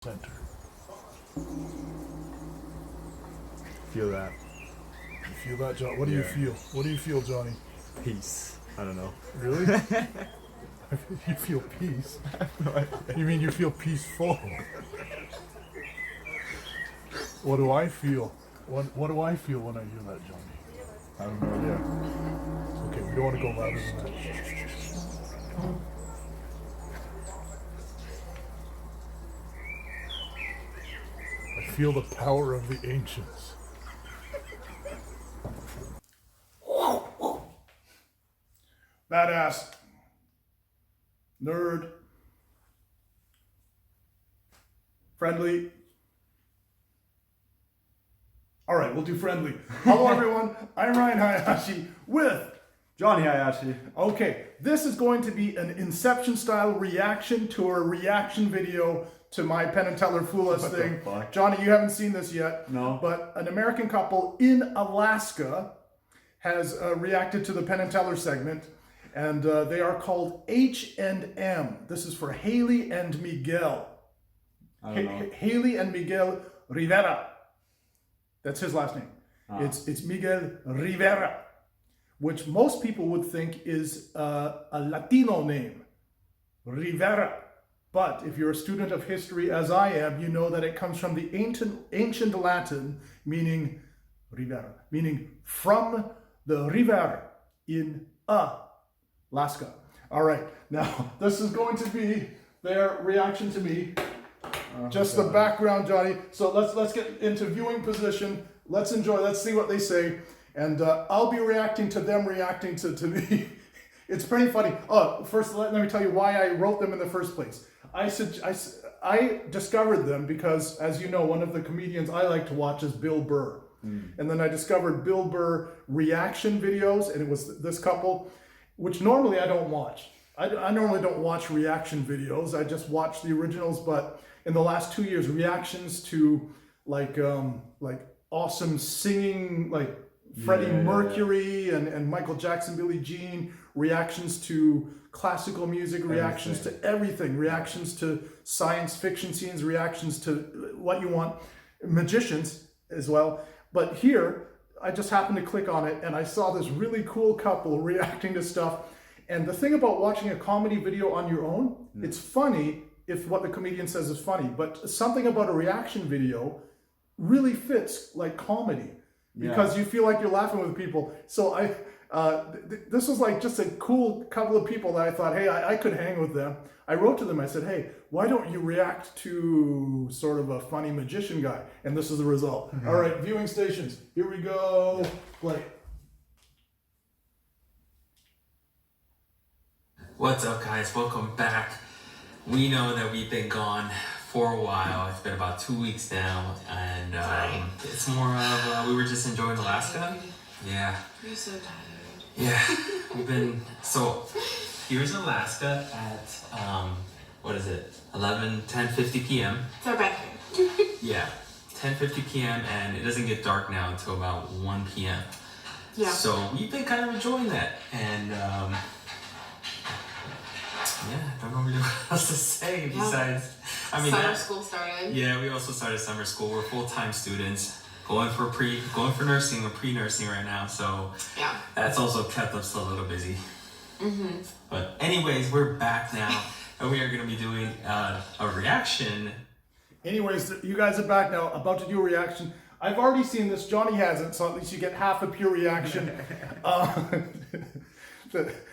Center. Feel that. You feel that, John? What do you feel? What do you feel, Johnny? Peace. I don't know. Really? You feel peace? You mean you feel peaceful? What do I feel? What do I feel when I hear that, Johnny? I don't know yet. Okay, we don't want to go louder than that. I feel the power of the ancients. Badass. Nerd. Friendly. All right, we'll do friendly. Hello, everyone. I'm Ryan Hayashi with Johnny Hayashi. Okay, this is going to be an Inception style reaction to a reaction video to my Penn Teller Fool Us thing. Johnny, you haven't seen this yet. No. But an American couple in Alaska has reacted to the Penn Teller segment, and they are called H&M. This is for Haley and Miguel. I don't know. Haley and Miguel Rivera. That's his last name. It's Miguel Rivera, which most people would think is a Latino name, Rivera. But if you're a student of history, as I am, you know that it comes from the ancient Latin, meaning Rivera, meaning from the river in Alaska. All right, now this is going to be their reaction to me. Just the background, Johnny. So let's get into viewing position. Let's enjoy. Let's see what they say. And I'll be reacting to them reacting to me. It's pretty funny. Oh, first let me tell you why I wrote them in the first place. I discovered them because, as you know, one of the comedians I like to watch is Bill Burr. And then I discovered Bill Burr reaction videos, and it was this couple, which normally I don't watch. I normally don't watch reaction videos. I just watch the originals, but in the last 2 years, reactions to like awesome singing, like Freddie Mercury and Michael Jackson, Billie Jean, reactions to classical music, reactions to everything, reactions to science fiction scenes, reactions to what you want, magicians as well. But here, I just happened to click on it and I saw this really cool couple reacting to stuff. And the thing about watching a comedy video on your own, it's funny if what the comedian says is funny, but something about a reaction video really fits like comedy because you feel like you're laughing with people. So this was like just a cool couple of people that I thought, hey, I could hang with them. I wrote to them, I said, hey, why don't you react to sort of a funny magician guy? And this is the result. All right, viewing stations, here we go. Play. What's up, guys? Welcome back. We know that we've been gone for a while. It's been about 2 weeks now, and it's more of we were just enjoying Alaska. Yeah. You're so tired. Yeah, we've been. So here's Alaska at what is it? 10:50 p.m. It's our bedtime. Yeah, 10:50 p.m. and it doesn't get dark now until about 1 p.m. Yeah. So we've been kind of enjoying that, and yeah, I don't know really what else to say besides. I mean, summer school started. Yeah, we also started summer school. We're full-time students, going for nursing or pre-nursing right now. So yeah, that's also kept us a little busy. But anyways, we're back now, and we are going to be doing a reaction. Anyways, you guys are back now, about to do a reaction. I've already seen this. Johnny hasn't, so at least you get half a pure reaction.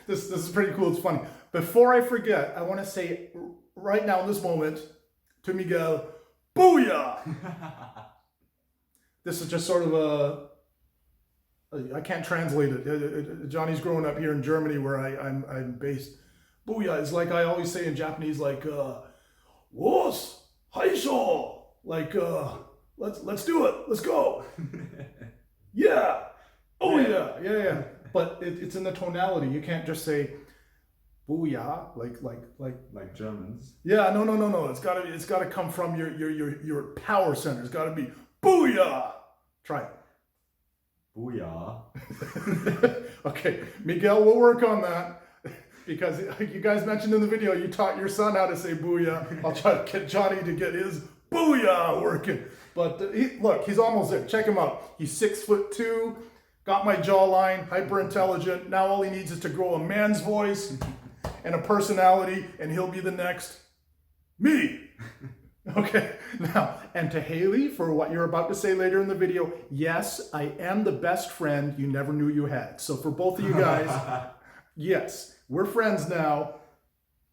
This is pretty cool. It's funny. Before I forget, I want to say right now in this moment to Miguel, Booyah! This is just sort of I can't translate it. Johnny's growing up here in Germany where I'm based. Booyah is like I always say in Japanese, like, was, haisho! Like, let's do it. Let's go. Yeah. Oh yeah. But it's in the tonality. You can't just say booyah like Germans. Yeah, no. It's gotta come from your power center. It's gotta be booyah. Try it. Booyah. Okay, Miguel, we'll work on that. Because you guys mentioned in the video, you taught your son how to say booyah. I'll try to get Johnny to get his Booyah working. But look, he's almost there. Check him out. He's 6'2", got my jawline, hyper intelligent. Now all he needs is to grow a man's voice and a personality, and he'll be the next me. Okay, now, and to Haley, for what you're about to say later in the video, yes, I am the best friend you never knew you had. So for both of you guys, yes, we're friends now.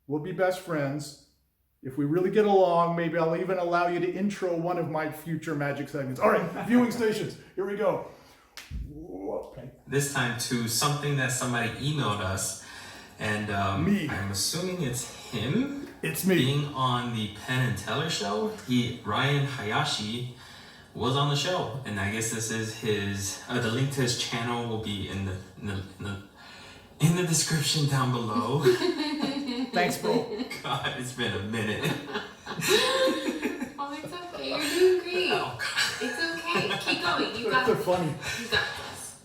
We'll be best friends. If we really get along, maybe I'll even allow you to intro one of my future magic segments. All right, viewing stations, here we go. Okay. This time to something that somebody emailed us, and Me. I'm assuming it's him. It's me. Being on the Penn and Teller show, Ryan Hayashi was on the show, and I guess this is his. The link to his channel will be in the description down below. Thanks, bro. God, it's been a minute. Oh, it's okay. You're doing great. Oh, God. It's okay. Keep going. You got They're this. funny. You got this.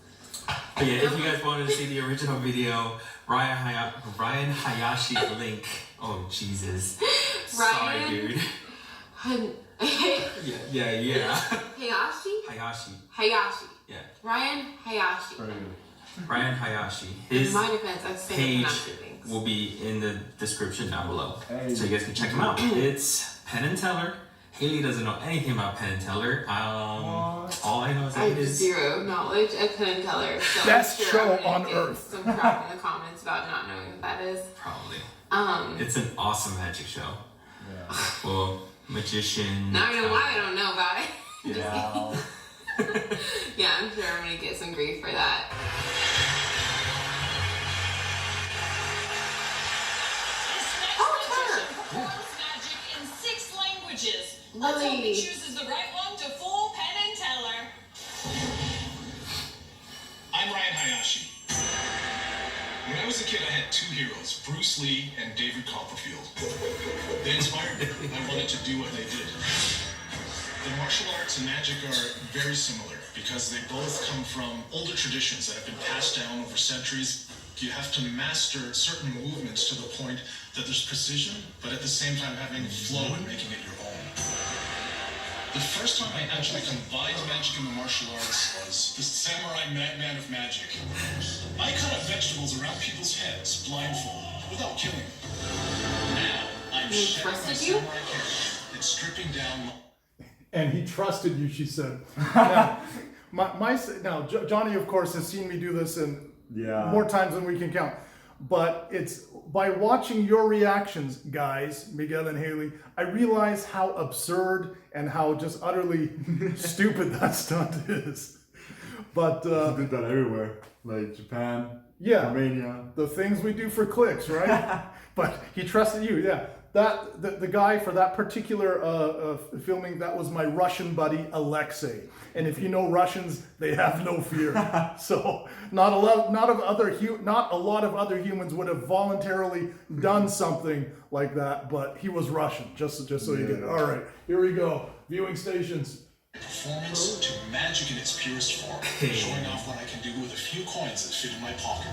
But yeah, if you guys wanted to see the original video, Ryan Hayashi link. Oh Jesus! Sorry, Ryan? dude. Yeah. Hayashi? Hayashi. Yeah. Yeah. Ryan Hayashi. Very good. Ryan Hayashi. In His my defense, I've said page things. will be in the description down below, Hey. so you guys can check him out. It's Penn and Teller. Haley doesn't know anything about Penn and Teller. All I know is I that have it is. zero knowledge of Penn and Teller. So Best I'm sure show I'm gonna on get earth. Some crap in the comments about not knowing what that is. Probably. It's It's an awesome magic show. Yeah. Well, magician. now I know why I don't know about it. Yeah. Yeah, I'm sure I'm gonna get some grief for that. Performs magic in 6 languages. Let's hope he chooses the right one to fool Penn and Teller. I'm Ryan Hayashi. When I was a kid, I had 2 heroes, Bruce Lee and David Copperfield. They inspired me. I wanted to do what they did. The martial arts and magic are very similar because they both come from older traditions that have been passed down over centuries. You have to master certain movements to the point that there's precision, but at the same time having flow and making it your own. The first time I actually combined magic and the martial arts was the Samurai Madman of Magic. I cut up vegetables around people's heads, blindfolded, without killing them. Now, I'm He shedding my trusted you? samurai character and stripping down And he trusted you, she said. Now, Johnny, of course, has seen me do this in Yeah. more times than we can count. But it's by watching your reactions, guys, Miguel and Haley, I realize how absurd and how just utterly stupid that stunt is. But He did that everywhere, like Japan, yeah, Romania. the things we do for clicks, right? But he trusted you, yeah. That the guy for that particular filming, that was my Russian buddy Alexei. And if you know Russians, they have no fear. So not a lot of other humans would have voluntarily done something like that. But he was Russian, just so you get it. All right, here we go. Viewing stations. performance to magic in its purest form, showing off what I can do with a few coins that fit in my pocket.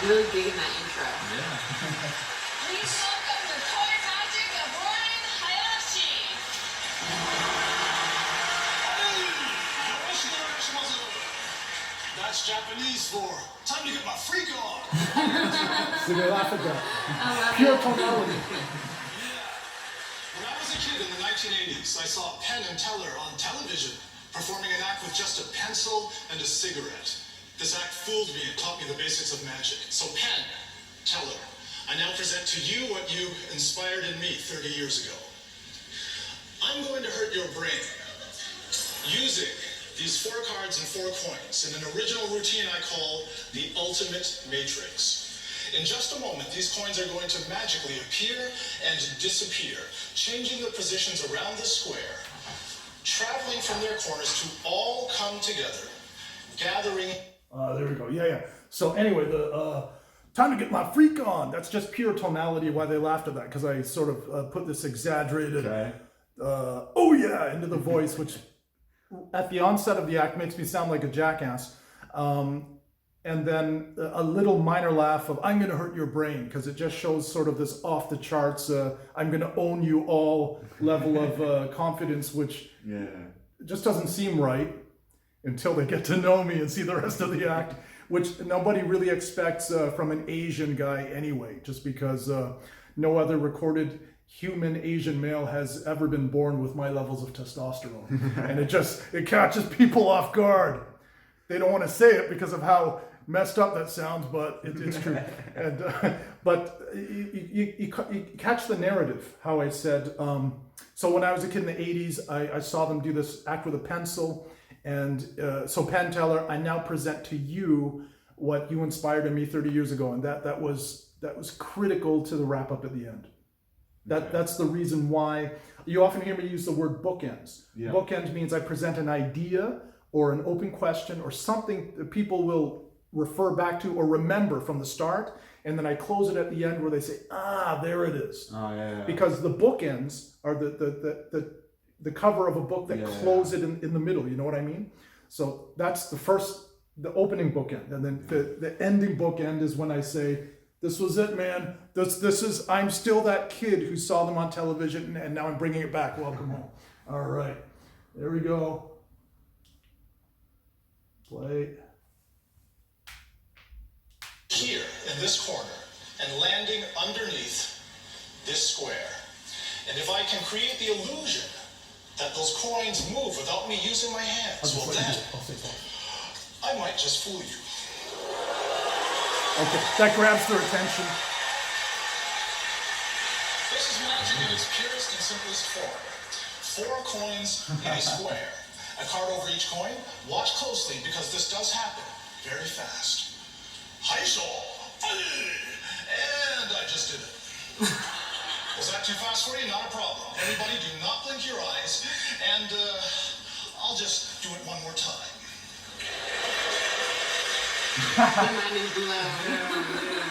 Really digging that intro. Please welcome the coin magic of Ryan Hayashi. That's Japanese for time to get my freak on. So they laugh at that. I love Pure it. tonality. When I was a kid in the 1980s, I saw Penn and Teller on television performing an act with just a pencil and a cigarette. This act fooled me and taught me the basics of magic. So Penn, Teller, I now present to you what you inspired in me 30 years ago. I'm going to hurt your brain using these 4 cards and 4 coins in an original routine I call the Ultimate Matrix. In just a moment, these coins are going to magically appear and disappear, changing the positions around the square, traveling from their corners to all come together, gathering. There we go. Yeah. So anyway, the time to get my freak on. That's just pure tonality. Why they laughed at that? Because I sort of put this exaggerated, Okay. oh yeah, into the voice, which at the onset of the act makes me sound like a jackass. and then a little minor laugh of "I'm gonna hurt your brain," because it just shows sort of this off the charts "I'm gonna own you all" level of confidence, which just doesn't seem right until they get to know me and see the rest of the act, which nobody really expects from an Asian guy anyway, just because no other recorded human Asian male has ever been born with my levels of testosterone. And it catches people off guard. They don't want to say it because of how messed up that sounds, but it's true. And but you catch the narrative, how I said. So when I was a kid in the 80s, I saw them do this act with a pencil. And so Penn Teller, I now present to you what you inspired in me 30 years ago. And that was critical to the wrap up at the end. That's the reason why you often hear me use the word bookends. Yeah. Bookends means I present an idea or an open question or something that people will refer back to or remember from the start, and then I close it at the end where they say, there it is. Because the bookends are the cover of a book that close it in the middle, you know what I mean? So that's the opening bookend, and then the ending bookend is when I say, this was it, man. This is, I'm still that kid who saw them on television, and now I'm bringing it back. Welcome home. All right, there we go. Play. Here in this corner and landing underneath this square. And if I can create the illusion that those coins move without me using my hands, well then, I might just fool you. Okay, that grabs their attention. This is magic in its purest and simplest form. 4 coins in a square. A card over each coin. Watch closely because this does happen very fast. Hayashi! And I just did it. Was that too fast for you? Not a problem. Everybody do not blink your eyes. And I'll just do it one more time. Mine is blown.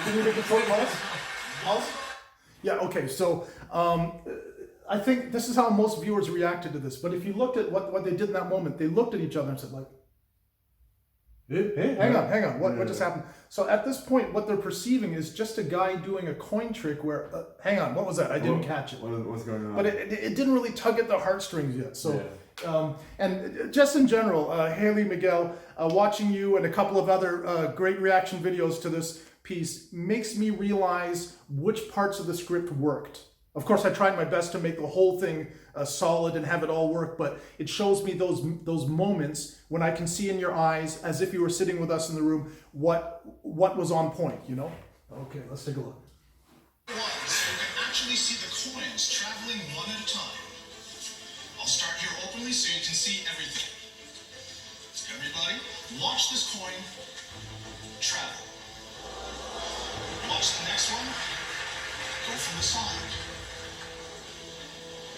Can you make it short, Miles? Yeah, okay, so I think this is how most viewers reacted to this. But if you looked at what they did in that moment, they looked at each other and said, like, hey, hang on, what just happened? So at this point, what they're perceiving is just a guy doing a coin trick where, hang on, what was that? I didn't catch it. What's going on? But it didn't really tug at the heartstrings yet. So, and just in general, Haley, Miguel, watching you and a couple of other great reaction videos to this piece makes me realize which parts of the script worked. Of course, I tried my best to make the whole thing solid and have it all work, but it shows me those moments when I can see in your eyes, as if you were sitting with us in the room, what was on point, you know? Okay, let's take a look. You can actually see the coins traveling one at a time. I'll start here openly so you can see everything. Everybody, watch this coin travel. Watch the next one go from the side.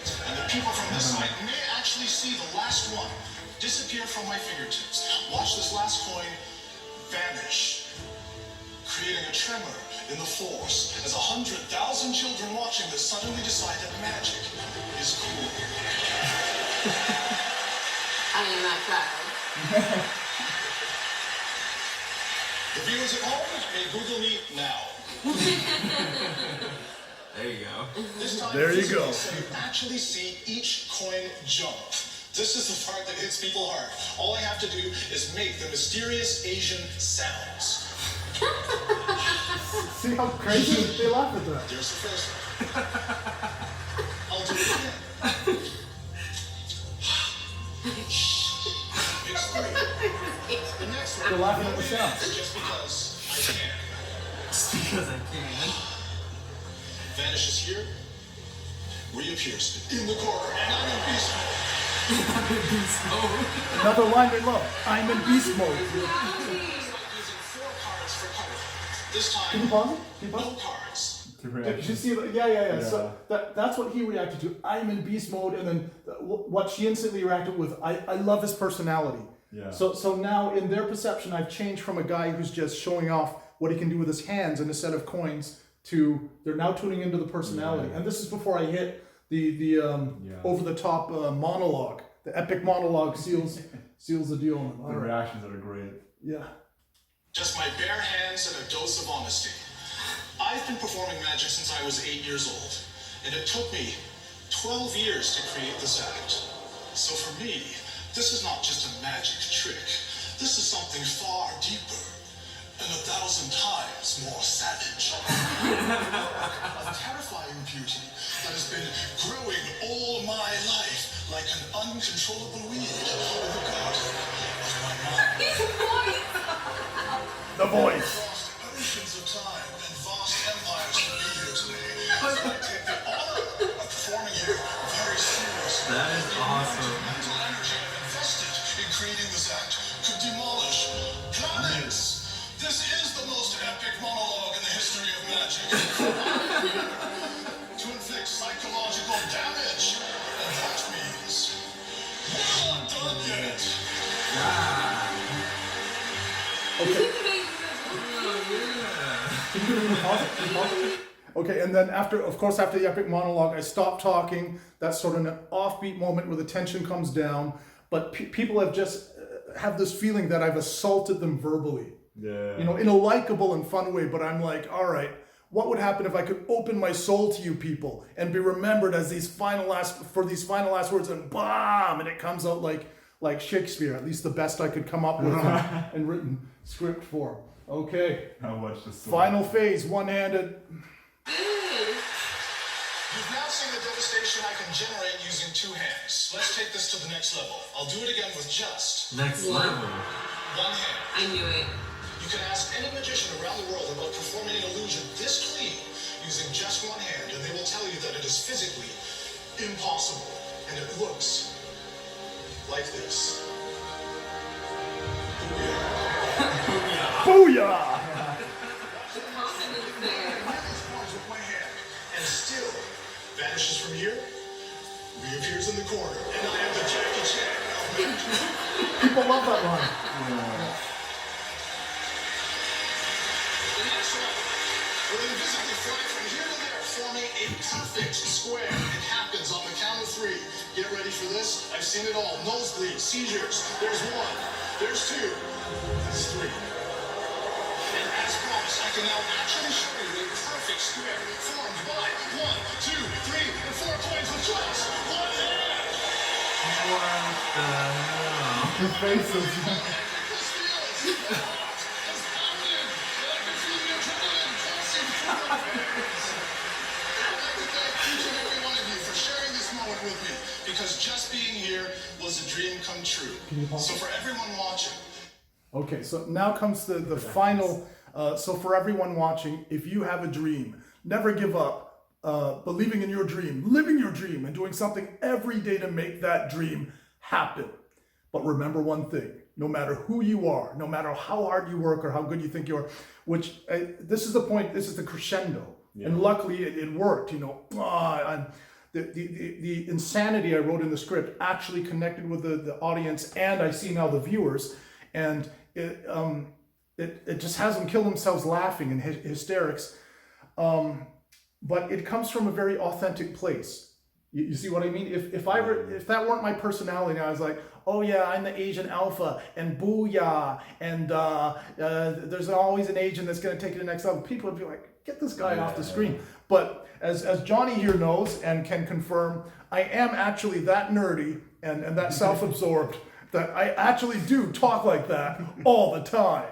And the people from this side may actually see the last one disappear from my fingertips. Watch this last coin vanish, creating a tremor in the force as 100,000 children watching this suddenly decide that magic is cool. I am that child. The viewers at home may Google me now. There you go. This time, There you go. So you actually see each coin jump. This is the part that hits people hard. All I have to do is make the mysterious Asian sounds. See how crazy they laugh at that. There's the first one. I'll do it again. Big story. The next one. They're laughing at the sounds. Just because I can. Just because I can. Vanishes here, reappears in the corner, and I'm in beast mode. Another line they love. I'm in beast mode. It's like using 4 cards for cover. This Can you time, pause it? no cards. Did you see that? Yeah. So that's what he reacted to. I'm in beast mode, and then what she instantly reacted with. I love his personality. Yeah. So now in their perception, I've changed from a guy who's just showing off what he can do with his hands and a set of coins to they're now tuning into the personality. And this is before I hit the over the top monologue. The epic monologue seals the deal. The reactions are great. Yeah. Just my bare hands and a dose of honesty. I've been performing magic since I was 8 years old, and it took me 12 years to create this act. So for me, this is not just a magic trick. This is something far deeper and 1,000 times more savage. A terrifying beauty that has been growing all my life like an uncontrollable weed in the garden of my mind. The voice. Across oceans of time and vast empires to be here today. So I take the honor of performing here very seriously. That is awesome. The mental energy I've invested in creating this act could demolish planets. This is the most epic monologue in the history of magic. To inflict psychological damage. And that means we're not done yet. Okay, and then after the epic monologue, I stop talking. That's sort of an offbeat moment where the tension comes down. But people have just have this feeling that I've assaulted them verbally. Yeah. You know, in a likable and fun way. But I'm like, all right, what would happen if I could open my soul to you people and be remembered as these final last words, and bam, and it comes out like Shakespeare, at least the best I could come up with in written script form. Okay. I watched this. Final phase, one-handed. You've now seen the devastation I can generate using 2 hands. Let's take this to the next level. I'll do it again with just Next level. 1 hand. I knew it. You can ask any magician around the world about performing an illusion this clean using just 1 hand, and they will tell you that it is physically impossible. And it looks like this. Booyah! The confidence there. With my hand, and still vanishes from here, reappears in the corner, and I am the Jackie Chan of magic. People love that line. The next one will invisibly fly from here to there, forming a perfect square. It happens on the count of 3. Get ready for this. I've seen it all. Nosebleeds, seizures. There's 1. There's 2. There's 3. And as promised, I can now actually show you a perfect square formed by 1, 2, 3, and 4 coins with just 1 hand. What the hell? Your faces. This feels. The heart is pounding, and I can feel the adrenaline coursing through my veins. I'd like to thank each and every one of you for sharing this moment with me, because just being here was a dream come true. So for everyone watching, Okay, so now comes the final. So for everyone watching, if you have a dream, never give up. Believing in your dream, living your dream, and doing something every day to make that dream happen. But remember one thing, no matter who you are, no matter how hard you work or how good you think you are, this is the point, this is the crescendo. Yeah. And luckily it worked, you know. The insanity I wrote in the script actually connected with the audience, and I see now the viewers, and it just has them kill themselves laughing in hysterics. But it comes from a very authentic place. You see what I mean? If that weren't my personality, I was like, oh yeah, I'm the Asian alpha, and booyah, and there's always an Asian that's going to take it to the next level. People would be like, get this guy off the screen. But as Johnny here knows and can confirm, I am actually that nerdy and that self-absorbed that I actually do talk like that all the time.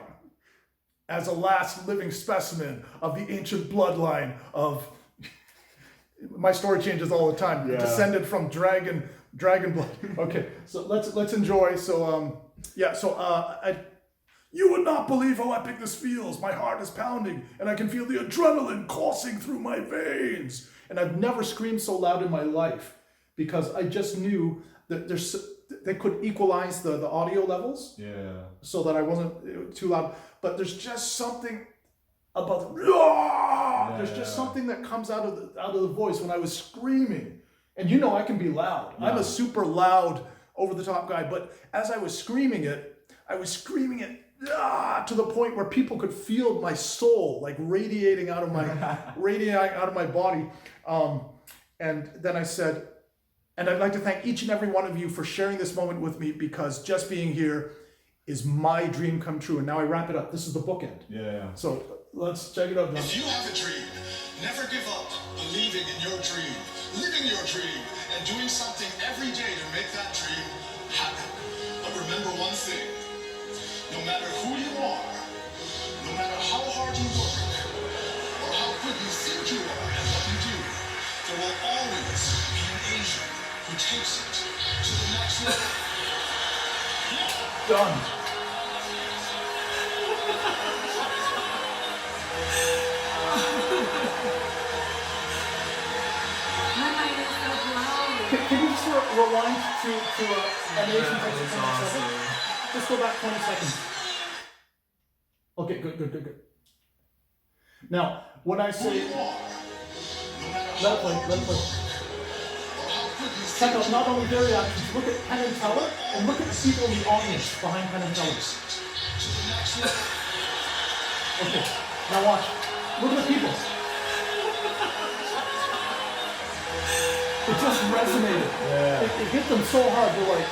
As a last living specimen of the ancient bloodline of, my story changes all the time. Yeah. Descended from dragon blood. Okay, so let's enjoy. So you would not believe how epic this feels. My heart is pounding, and I can feel the adrenaline coursing through my veins. And I've never screamed so loud in my life because I just knew that they could equalize the audio levels. Yeah. So that I wasn't too loud. But there's just something about there's just something that comes out of the voice when I was screaming. And you know I can be loud. Yeah. I'm a super loud, over the top guy. But as I was screaming it to the point where people could feel my soul like radiating out of my body. And then I said, and I'd like to thank each and every one of you for sharing this moment with me, because just being here is my dream come true. And now I wrap it up. This is the bookend. Yeah. So let's check it out, John. If you have a dream, never give up believing in your dream, living your dream, and doing something every day to make that dream happen. But remember one thing, no matter who you are, no matter how hard you work, or how good you think you are at what you do, there will always be an angel who takes it to the next level. Done. My mind is so blown. Can you just rewind to animation That was awesome. Just go back 20 seconds. Okay, good. Now, when I say, let it play. Check out not only their reactions, look at Penn and Teller, and look at the people in the audience behind Penn and Teller. Okay, now watch. Look at the people. It just resonated. Yeah. It hit them so hard, they're like,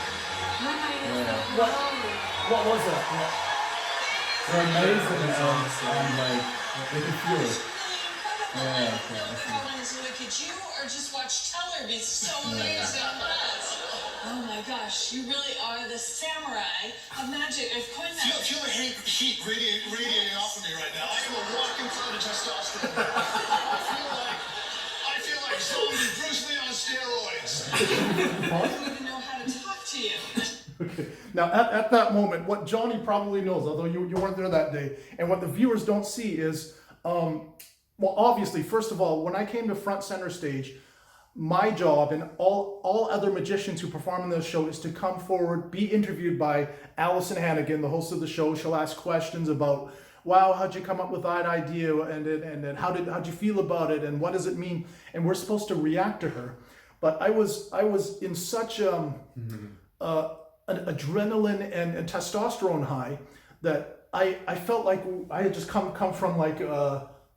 My mind is so what, blown. what was that? They're amazing That's awesome. and like they can feel it. Incredible. Yeah, I okay, don't know if I wanted to look at you or just watch Teller be so amazing. Oh my gosh, you really are the samurai of magic, of coin magic. Feel the heat radiating off of me right now. I am a walking cloud of testosterone. I feel like zombie Bruce Lee on steroids. I don't even know how to talk to you. Okay. Now, at that moment, what Johnny probably knows, although you weren't there that day, and what the viewers don't see is, well, obviously, first of all, when I came to front center stage, my job and all other magicians who perform on this show is to come forward, be interviewed by Allison Hannigan, the host of the show. She'll ask questions about, wow, how'd you come up with that idea, and how'd you feel about it, and what does it mean? And we're supposed to react to her. But I was in such an adrenaline and testosterone high that I felt like I had just come from like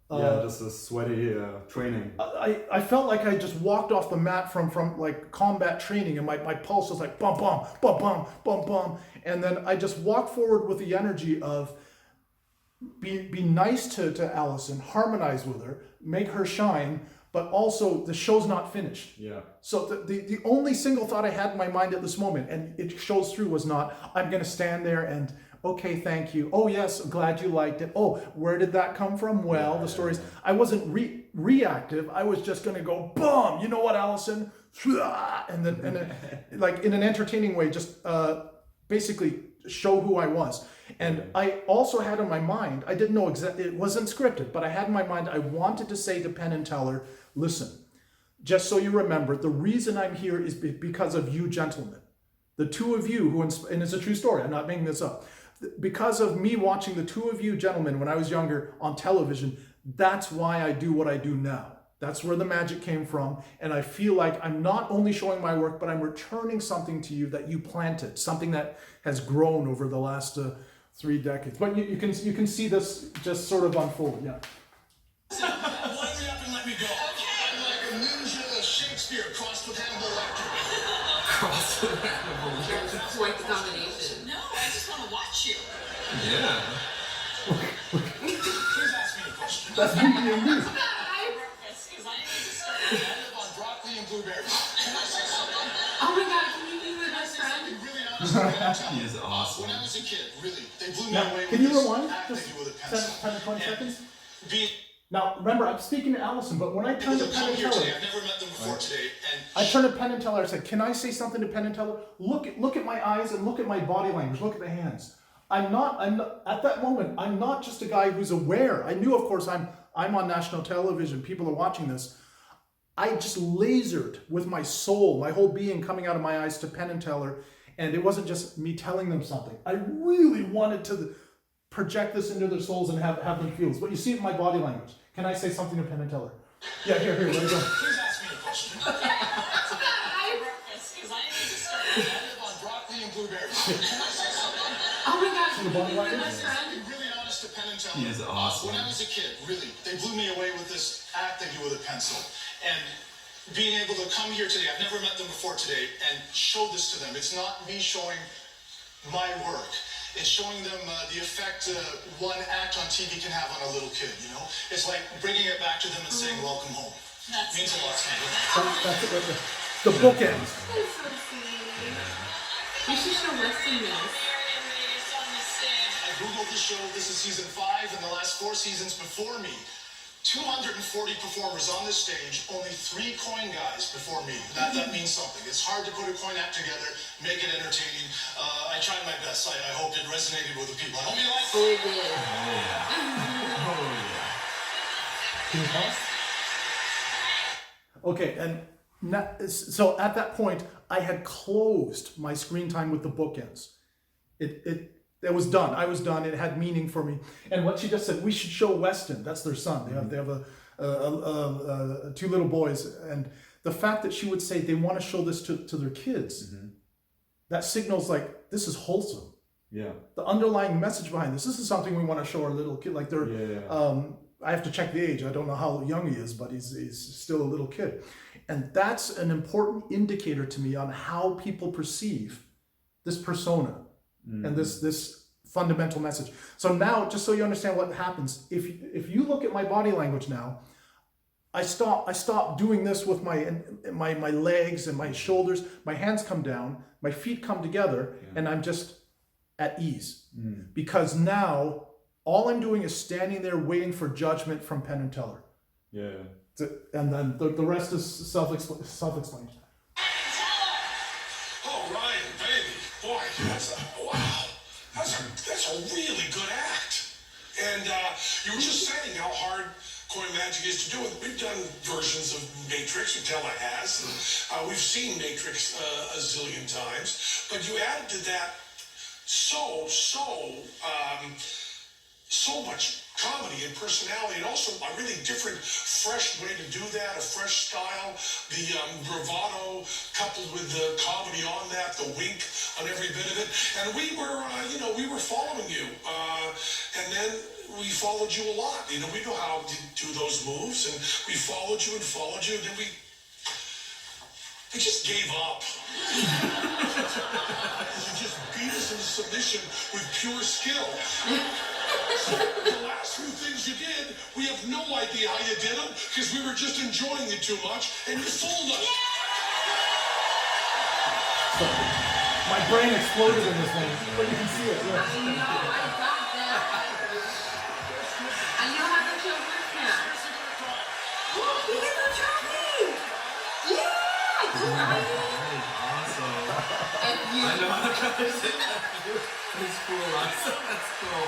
just a sweaty training. I felt like I just walked off the mat from like combat training, and my pulse was like bum bum bum bum bum bum, and then I just walked forward with the energy of be nice to Allison, harmonize with her, make her shine, but also the show's not finished. Yeah. So the only single thought I had in my mind at this moment, and it shows through, was not, I'm going to stand there and, okay, thank you. Oh, yes, glad you liked it. Oh, where did that come from? Well, the stories. I wasn't reactive. I was just going to go, boom, you know what, Allison? And then like in an entertaining way, just basically show who I was. And I also had in my mind, I didn't know exactly, it wasn't scripted, but I had in my mind, I wanted to say to Penn and Teller, listen, just so you remember, the reason I'm here is because of you gentlemen. The two of you who, and it's a true story, I'm not making this up. Because of me watching the two of you gentlemen when I was younger on television, that's why I do what I do now. That's where the magic came from. And I feel like I'm not only showing my work, but I'm returning something to you that you planted, something that has grown over the last 3 decades. But you can see this just sort of unfold, yeah. Line me up and let me go. I'm like a ninja Shakespeare crossed with Hannibal Lecter. That's quite the combination. No, I just want to watch you. Yeah. Please ask me a question. That's me being me. Breakfast, because I need to start. I live on broccoli and blueberries. Can I say something? Oh my god, can you be my best friend? Really honestly, can I tell He you? is awesome. When I was a kid, really, they blew me Now, away can with you this rewind act just they do with a 10 pencil. to 20 seconds? Be Now, remember, I'm speaking to Allison, but when I turned to able to Penn come and here Teller, today. I've never met them before today, and I turned to Penn and Teller. I said, "Can I say something to Penn and Teller? Look at my eyes and look at my body language. Look at the hands. I'm not at that moment. I'm not just a guy who's aware. I knew, of course, I'm on national television. People are watching this. I just lasered with my soul, my whole being coming out of my eyes to Penn and Teller, and it wasn't just me telling them something. I really wanted to project this into their souls and have them feel this. But you see it in my body language. Can I say something to Penn and Teller? Yeah, here, let me go. please ask me a question. Breakfast, because I need to start. I live on broccoli and blueberries. Can I say something? Oh my god, See can the you body be my language? best friend? Be really honest to Penn and Teller. He is awesome. When I was a kid, really, they blew me away with this act they do with a pencil. And being able to come here today, I've never met them before today, and show this to them. It's not me showing my work. It's showing them the effect one act on TV can have on a little kid, you know? It's like bringing it back to them and saying, welcome home. That's Means a lot to me. That's it right there. The bookends. That's so sweet. We should show Weston this. I googled the show. This is season 5 and the last 4 seasons before me. 240 performers on this stage, only 3 coin guys before me. That means something. It's hard to put a coin act together, make it entertaining. I tried my best. I hope it resonated with the people. I hope you like it. Oh, it did. Can you pause? Okay, and so at that point, I had closed my screen time with the bookends. It was done. I was done. It had meaning for me. And what she just said, we should show Weston. That's their son. They have 2 little boys, and the fact that she would say they want to show this to their kids, that signals like this is wholesome. Yeah. The underlying message behind this. This is something we want to show our little kid. Like they're. Yeah. I have to check the age. I don't know how young he is, but he's still a little kid. And that's an important indicator to me on how people perceive this persona and this fundamental message. So now, just so you understand what happens, if you look at my body language now, I stop doing this with my legs and my shoulders. My hands come down, my feet come together, and I'm just at ease. Because now, all I'm doing is standing there waiting for judgment from Penn Teller. Yeah. And then the rest is self-explained. Oh, Ryan, baby. Boy, that's a really good act. And you were just saying how hard coin magic is to do it. We've done versions of Matrix, or Tella has. And, we've seen Matrix a zillion times. But you added to that so much comedy and personality, and also a really different, fresh way to do that, a fresh style. The bravado coupled with the comedy on that, the wink on every bit of it. And we were following you. And then we followed you a lot. You know, we know how to do those moves, and we followed you, and then we just gave up. You just beat us into submission with pure skill. The last few things you did, we have no idea how you did them, because we were just enjoying it too much, and you fooled us. So, my brain exploded in this one, but you can see it. Yeah. I know, I got that. And you'll have to show work now. Oh, we get the trophy! Yeah! Good idea! And you. I know how to cut this. It's cool. That's cool.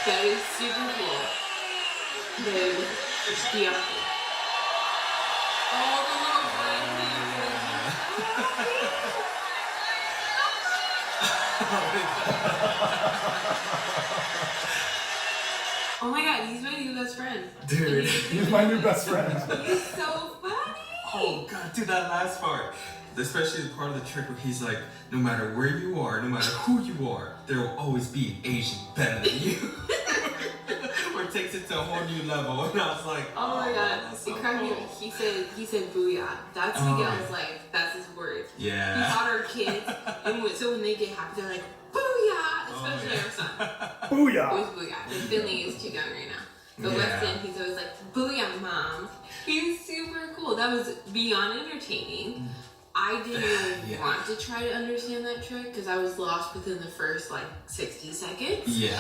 That is super cool. Then the other. Oh, the little oh my god, he's my new best friend. Dude. He's my new best friend. He's so funny. Oh god, dude, that last part. Especially the part of the trick where he's like, no matter where you are, no matter who you are, there will always be an Asian better than you. Where it takes it to a whole new level. And I was like, oh my god, that's it so cracked me cool. up. He said Booyah. That's Miguel's life. That's his word. Yeah. He taught our kids, and so when they get happy, they're like, Booyah! Especially our son. It Booyah! was Booyah. And Finley is too young right now. But Yeah. Weston, he's always like, Booyah, Mom. He's super cool. That was beyond entertaining. I didn't really want to try to understand that trick because I was lost within the first 60 seconds. Yeah.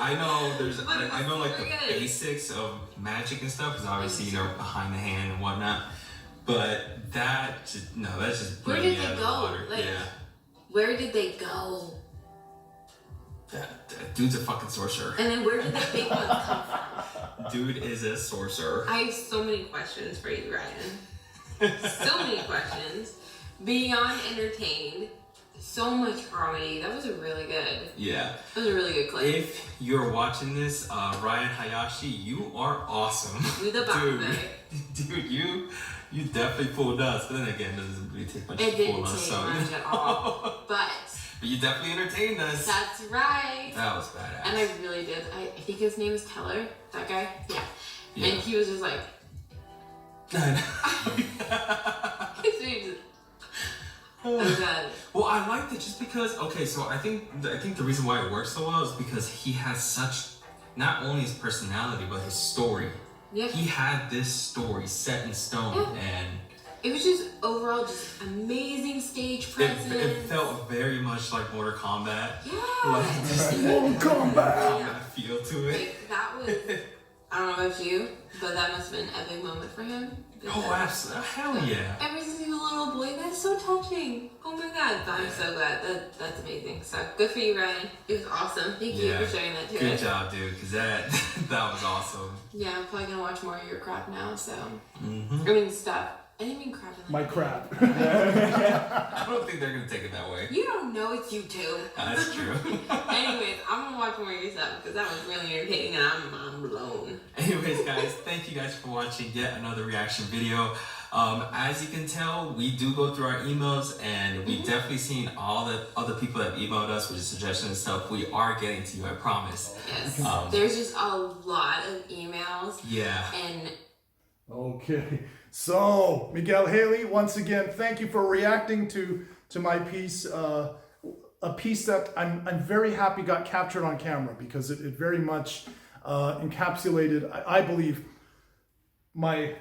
I know But I know like the super good. basics of magic and stuff, because obviously behind the hand and whatnot. But that's just Where blew did me out they of the go? water. Yeah. Where did they go? That dude's a fucking sorcerer. And then where did the big ones come from? Dude is a sorcerer. I have so many questions for you, Ryan. So many questions. Beyond entertained. So much comedy. That was a really good. Yeah. That was a really good clip. If you're watching this, Ryan Hayashi, you are awesome. You the best, Dude, right? dude, you definitely fooled us. But then again, it doesn't really take much It to didn't fool us. take So, much at all. But but you definitely entertained us. that's right. That was badass. And I really did. I think his name is Teller. That guy? Yeah. Yeah. And he was just like, his name is, Well, I liked it just because. Okay, so I think the reason why it works so well is because he has such, not only his personality but his story. Yep. He had this story set in stone, and it was just overall just amazing stage presence. it felt very much like Mortal Kombat. Yeah. Like just Mortal Kombat feel to it. Like, that was, I don't know about you, but that must have been an epic moment for him. Oh, absolutely. Hell yeah. Ever since he was a little boy, that's so touching. Oh my god, but I'm so glad. That's amazing. So good for you, Ryan. It was awesome. Thank you for sharing that too. Good job, dude, because that was awesome. Yeah, I'm probably gonna watch more of your crap now, so. Mm-hmm. I mean, stuff. I didn't mean crap. My crap. I don't think they're going to take it that way. You don't know it's YouTube. That's true. Anyways, I'm gonna watch more of your stuff because that was really entertaining and I'm blown. Anyways, guys, thank you guys for watching yet another reaction video. As you can tell, we do go through our emails, and we've definitely seen all the other people that have emailed us with suggestions and stuff. We are getting to you, I promise. Yes. There's just a lot of emails. Yeah. And Okay, so Miguel Haley, once again, thank you for reacting to my piece. A piece that I'm very happy got captured on camera because it very much encapsulated, I believe, my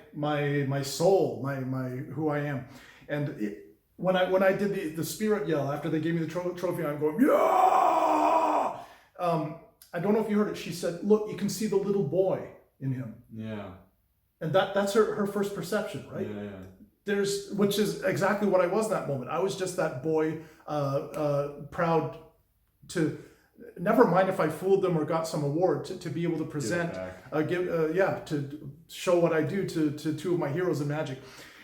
soul, my who I am. And when I did the spirit yell after they gave me the trophy, I'm going, yeah. I don't know if you heard it. She said, "Look, you can see the little boy in him." Yeah. And that's her first perception, right? Yeah. Which is exactly what I was in that moment. I was just that boy, proud to, never mind if I fooled them or got some award, to be able to present, to show what I do to two of my heroes in Magic.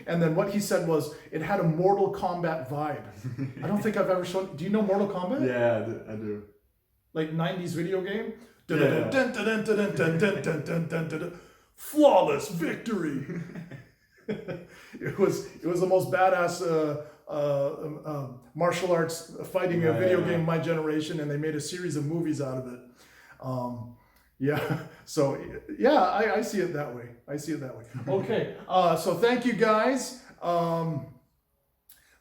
And then what he said was, it had a Mortal Kombat vibe. I don't think I've ever shown. Do you know Mortal Kombat? Yeah, I do. Like 90s video game? Flawless victory. It was the most badass martial arts fighting video game of my generation, and they made a series of movies out of it. So I see it that way. Okay, so thank you guys.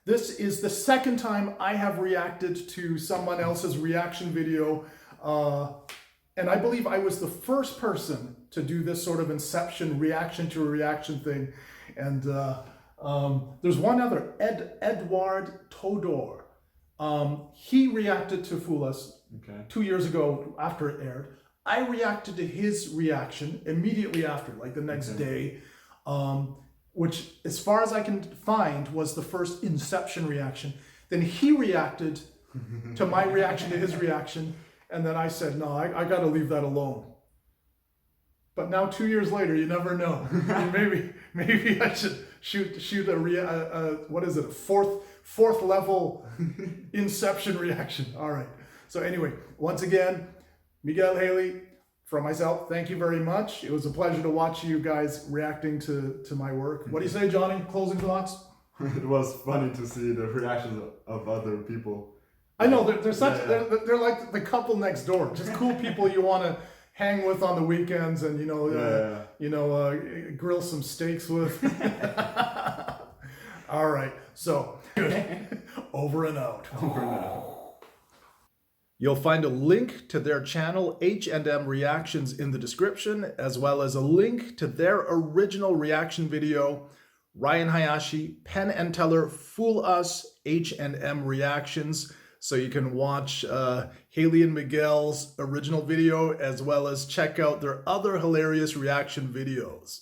This is the second time I have reacted to someone else's reaction video, and I believe I was the first person to do this sort of Inception reaction to a reaction thing. And there's one other, Edward Todor. He reacted to Fool Us 2 years ago after it aired. I reacted to his reaction immediately after, like the next day, which, as far as I can find, was the first Inception reaction. Then he reacted to my reaction to his reaction, and then I said, no, I got to leave that alone. But now 2 years later, you never know. maybe I should shoot a fourth level Inception reaction. All right. So anyway, once again, Miguel Haley, from myself, thank you very much. It was a pleasure to watch you guys reacting to my work. What do you say, Johnny? Closing thoughts? It was funny to see the reactions of other people. I know they're like the couple next door, just cool people you want to hang with on the weekends, and grill some steaks with. All right, so over and out. You'll find a link to their channel H&M Reactions in the description, as well as a link to their original reaction video, Ryan Hayashi, Penn Teller, Fool Us, H&M Reactions. So you can watch Haley and Miguel's original video, as well as check out their other hilarious reaction videos.